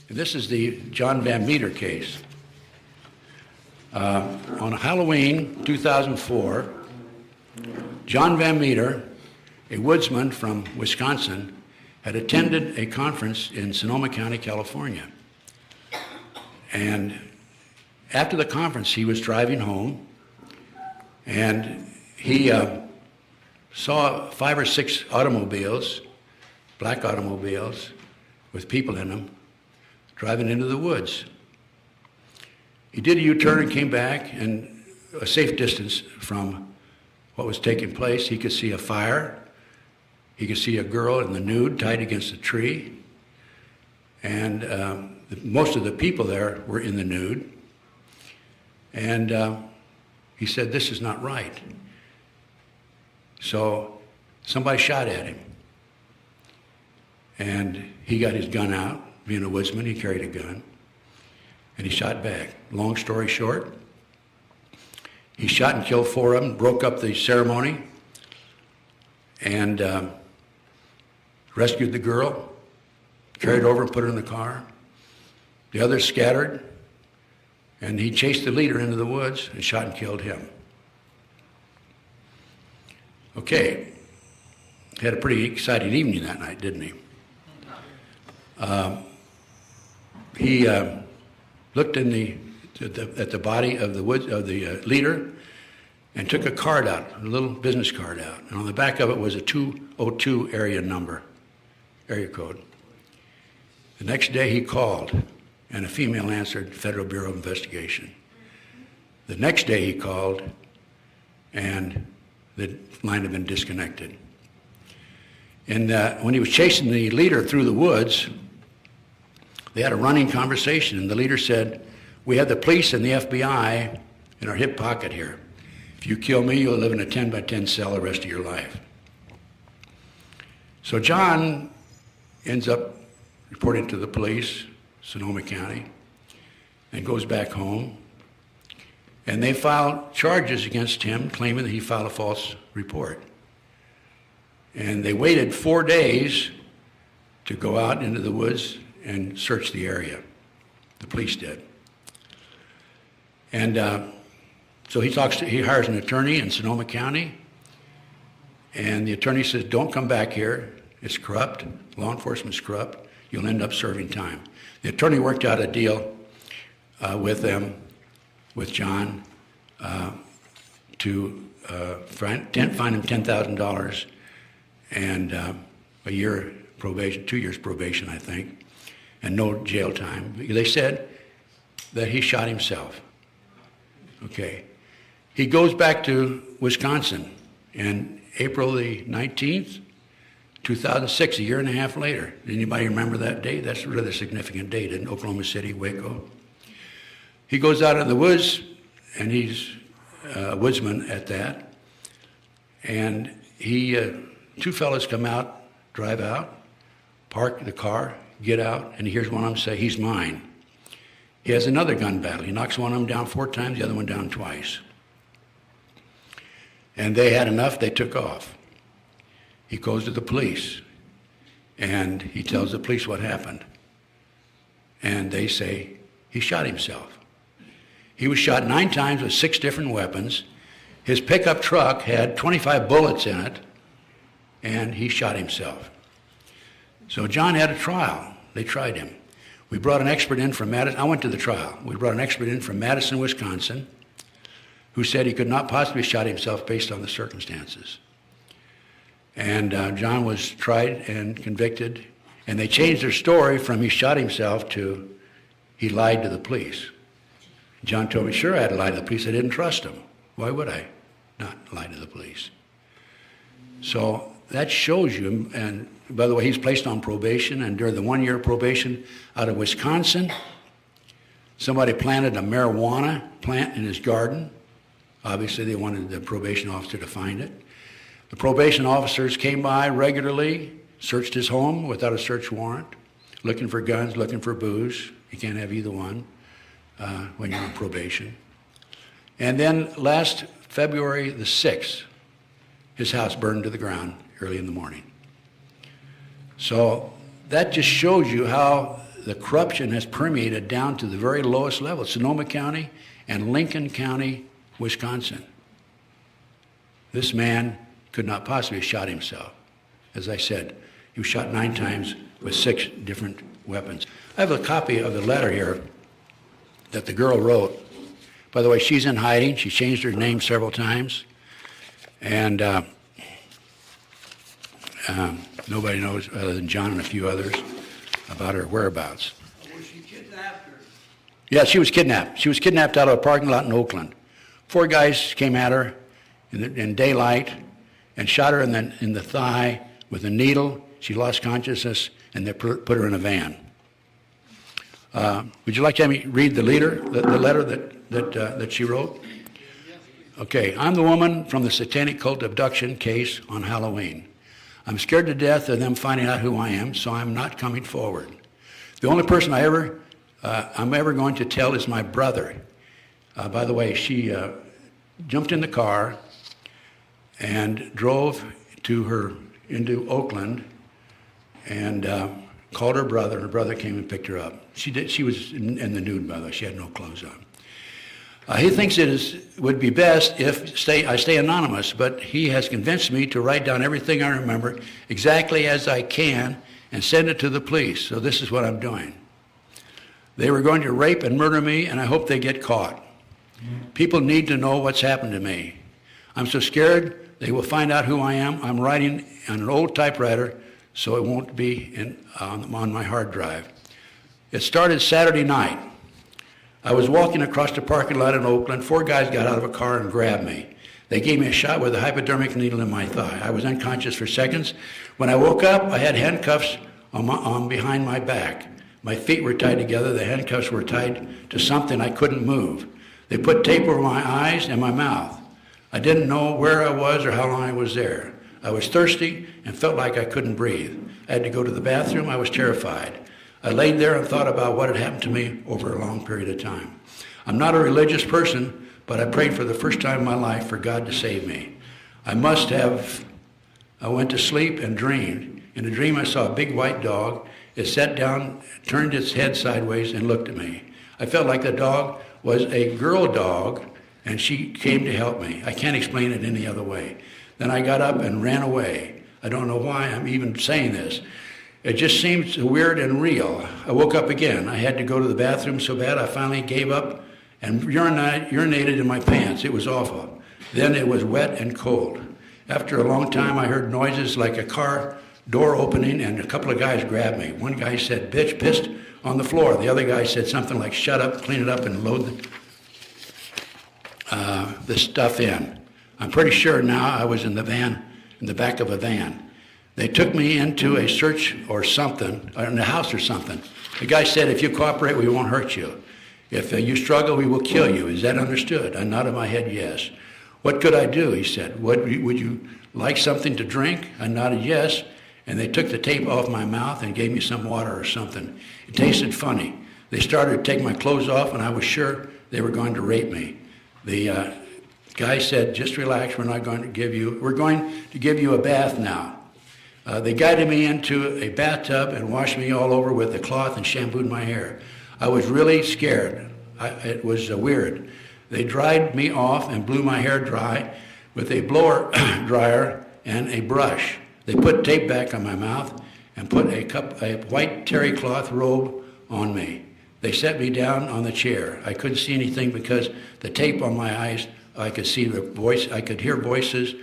This is the John Van Meter case. On Halloween 2004, John Van Meter, a woodsman from Wisconsin, had attended a conference in Sonoma County, California. And after the conference, he was driving home, and he saw 5 or 6 automobiles, black automobiles, with people in them, driving into the woods. He did a U-turn and came back, and a safe distance from what was taking place. He could see a fire. He could see a girl in the nude tied against a tree. And most of the people there were in the nude. And he said, "This is not right." So somebody shot at him. And he got his gun out. Being a woodsman, he carried a gun. And he shot back. Long story short, he shot and killed 4 of them, broke up the ceremony, and rescued the girl, carried her over and put her in the car. The others scattered, and he chased the leader into the woods and shot and killed him. Okay, had a pretty exciting evening that night, didn't he? He looked at the body of the leader and took a card out, a little business card out. And on the back of it was a 202 area code. The next day he called, and a female answered, Federal Bureau of Investigation. The next day he called, and the line had been disconnected. And when he was chasing the leader through the woods, they had a running conversation, and the leader said, "We have the police and the FBI in our hip pocket here. If you kill me, you'll live in a 10 by 10 cell the rest of your life." So John ends up reporting to the police, Sonoma County, and goes back home. And they filed charges against him, claiming that he filed a false report. And they waited 4 days to go out into the woods and search the area. The police did. And so he hires an attorney in Sonoma County, and the attorney says, "Don't come back here. It's corrupt. Law enforcement's corrupt. You'll end up serving time." The attorney worked out a deal with John, to fine him $10,000 and a year probation, 2 years probation, I think, and no jail time. They said that he shot himself. Okay. He goes back to Wisconsin, and April the 19th, 2006, a year and a half later. Anybody remember that date? That's a rather significant date in Oklahoma City, Waco. He goes out in the woods, and he's a woodsman at that. And two fellas come out, drive out, park the car, get out, and he hears one of them say, "He's mine." He has another gun battle. He knocks one of them down 4 times, the other one down twice. And they had enough, they took off. He goes to the police, and he tells the police what happened. And they say, he shot himself. He was shot 9 times with 6 different weapons. His pickup truck had 25 bullets in it, and he shot himself. So John had a trial. They tried him. We brought an expert in from Madison. I went to the trial. We brought an expert in from Madison, Wisconsin, who said he could not possibly have shot himself based on the circumstances. And John was tried and convicted, and they changed their story from he shot himself to he lied to the police. John told me, "Sure, I had to lie to the police. I didn't trust him. Why would I not lie to the police?" So that shows you, and by the way, he's placed on probation, and during the 1-year probation out of Wisconsin, somebody planted a marijuana plant in his garden. Obviously, they wanted the probation officer to find it. The probation officers came by regularly, searched his home without a search warrant, looking for guns, looking for booze. You can't have either one when you're on probation. And then last February the 6th, his house burned to the ground early in the morning. So that just shows you how the corruption has permeated down to the very lowest level, Sonoma County and Lincoln County, Wisconsin. This man could not possibly have shot himself. As I said, he was shot 9 times with 6 different weapons. I have a copy of the letter here that the girl wrote. By the way, she's in hiding. She changed her name several times. And nobody knows, other than John and a few others, about her whereabouts. Was she kidnapped? Yeah, she was kidnapped. She was kidnapped out of a parking lot in Oakland. 4 guys came at her in daylight and shot her in the thigh with a needle. She lost consciousness, and they put her in a van. Would you like to have me read the letter that she wrote? Okay, I'm the woman from the satanic cult abduction case on Halloween. I'm scared to death of them finding out who I am, so I'm not coming forward. The only person I'm ever going to tell is my brother. By the way, she jumped in the car and drove into Oakland and called her brother. Her brother came and picked her up. She was in the nude, by the way. She had no clothes on. He thinks would be best if I stay anonymous, but he has convinced me to write down everything I remember exactly as I can and send it to the police. So this is what I'm doing. They were going to rape and murder me, and I hope they get caught. People need to know what's happened to me. I'm so scared they will find out who I am. I'm writing on an old typewriter, so it won't be on my hard drive. It started Saturday night. I was walking across the parking lot in Oakland. 4 guys got out of a car and grabbed me. They gave me a shot with a hypodermic needle in my thigh. I was unconscious for seconds. When I woke up, I had handcuffs on behind my back. My feet were tied together. The handcuffs were tied to something I couldn't move. They put tape over my eyes and my mouth. I didn't know where I was or how long I was there. I was thirsty and felt like I couldn't breathe. I had to go to the bathroom. I was terrified. I laid there and thought about what had happened to me over a long period of time. I'm not a religious person, but I prayed for the first time in my life for God to save me. I went to sleep and dreamed. In a dream, I saw a big white dog. It sat down, turned its head sideways, and looked at me. I felt like the dog was a girl dog, and she came to help me. I can't explain it any other way. Then I got up and ran away. I don't know why I'm even saying this. It just seems weird and real. I woke up again. I had to go to the bathroom so bad I finally gave up and urinated in my pants. It was awful. Then it was wet and cold. After a long time, I heard noises like a car door opening, and a couple of guys grabbed me. One guy said, "Bitch, pissed on the floor." The other guy said something like, "Shut up, clean it up, and load the stuff in." I'm pretty sure now I was in the van, in the back of a van. They took me into a search or something, or in a house or something. The guy said, "If you cooperate, we won't hurt you. If you struggle, we will kill you." Is that understood? I nodded my head yes. "What could I do?" he said. Would you like something to drink? I nodded yes, and they took the tape off my mouth and gave me some water or something. It tasted funny. They started to take my clothes off, and I was sure they were going to rape me. The guy said, "Just relax, we're going to give you a bath now." They guided me into a bathtub and washed me all over with a cloth and shampooed my hair. I was really scared. It was weird. They dried me off and blew my hair dry with a blower dryer and a brush. They put tape back on my mouth and put a white terry cloth robe on me. They set me down on the chair. I couldn't see anything because the tape on my eyes. I could see I could hear voices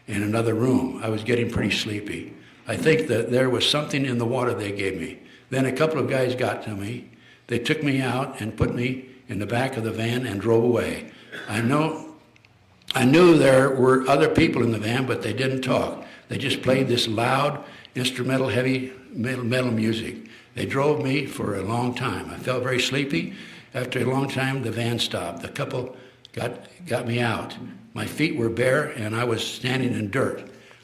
in another room. I was getting pretty sleepy. I think that there was something in the water they gave me. Then a couple of guys got to me. They took me out and put me in the back of the van and drove away. I knew there were other people in the van, but they didn't talk. They just played this loud, instrumental, heavy metal music. They drove me for a long time. I felt very sleepy. After a long time, the van stopped. The couple got me out. My feet were bare, and I was standing in dirt.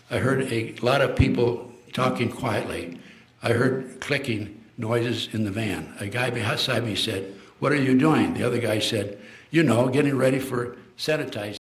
I heard a lot of people talking quietly. I heard clicking noises in the van. A guy beside me said, "What are you doing?" The other guy said, "Getting ready for sanitizing."